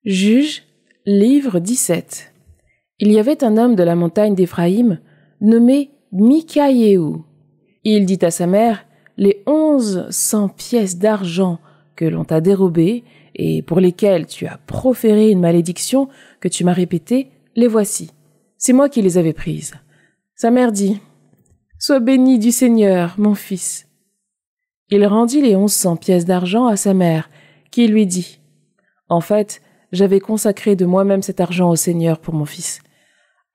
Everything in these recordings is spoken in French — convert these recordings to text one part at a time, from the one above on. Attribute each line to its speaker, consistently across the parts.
Speaker 1: Juge, livre 17. Il y avait un homme de la montagne d'Éphraïm, nommé Mikaïéhu. Il dit à sa mère, « Les 1100 pièces d'argent que l'on t'a dérobées et pour lesquelles tu as proféré une malédiction que tu m'as répétée, les voici. C'est moi qui les avais prises. » Sa mère dit, « Sois béni du Seigneur, mon fils. » Il rendit les 1100 pièces d'argent à sa mère, qui lui dit, « En fait, j'avais consacré de moi-même cet argent au Seigneur pour mon fils,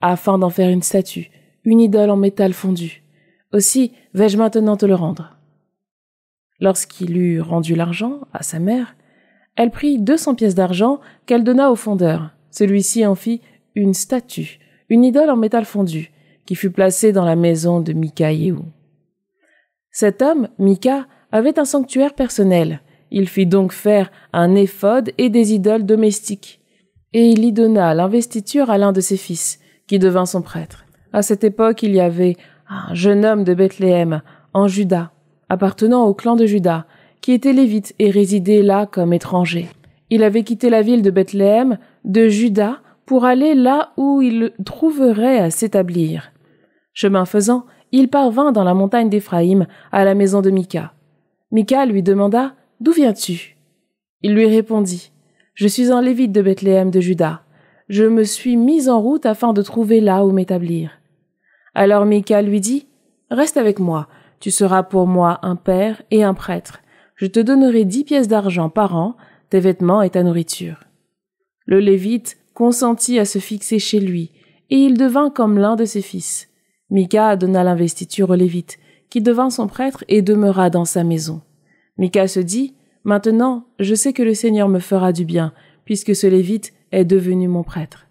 Speaker 1: afin d'en faire une statue, une idole en métal fondu. Aussi vais-je maintenant te le rendre. » Lorsqu'il eut rendu l'argent à sa mère, elle prit 200 pièces d'argent qu'elle donna au fondeur. Celui-ci en fit une statue, une idole en métal fondu, qui fut placée dans la maison de Mikaïéhu. Cet homme, Mika, avait un sanctuaire personnel. Il fit donc faire un éphod et des idoles domestiques, et il y donna l'investiture à l'un de ses fils, qui devint son prêtre. À cette époque, il y avait un jeune homme de Bethléem, en Juda, appartenant au clan de Juda, qui était lévite et résidait là comme étranger. Il avait quitté la ville de Bethléem, de Juda, pour aller là où il trouverait à s'établir. Chemin faisant, il parvint dans la montagne d'Éphraïm, à la maison de Mika. Mika lui demanda « D'où viens-tu » Il lui répondit « Je suis un lévite de Bethléem de Juda. Je me suis mis en route afin de trouver là où m'établir. » Alors Mika lui dit « Reste avec moi, tu seras pour moi un père et un prêtre. Je te donnerai 10 pièces d'argent par an, tes vêtements et ta nourriture. » Le lévite consentit à se fixer chez lui, et il devint comme l'un de ses fils. Mika donna l'investiture au lévite, qui devint son prêtre et demeura dans sa maison. Mika se dit « Maintenant, je sais que le Seigneur me fera du bien, puisque ce lévite est devenu mon prêtre. »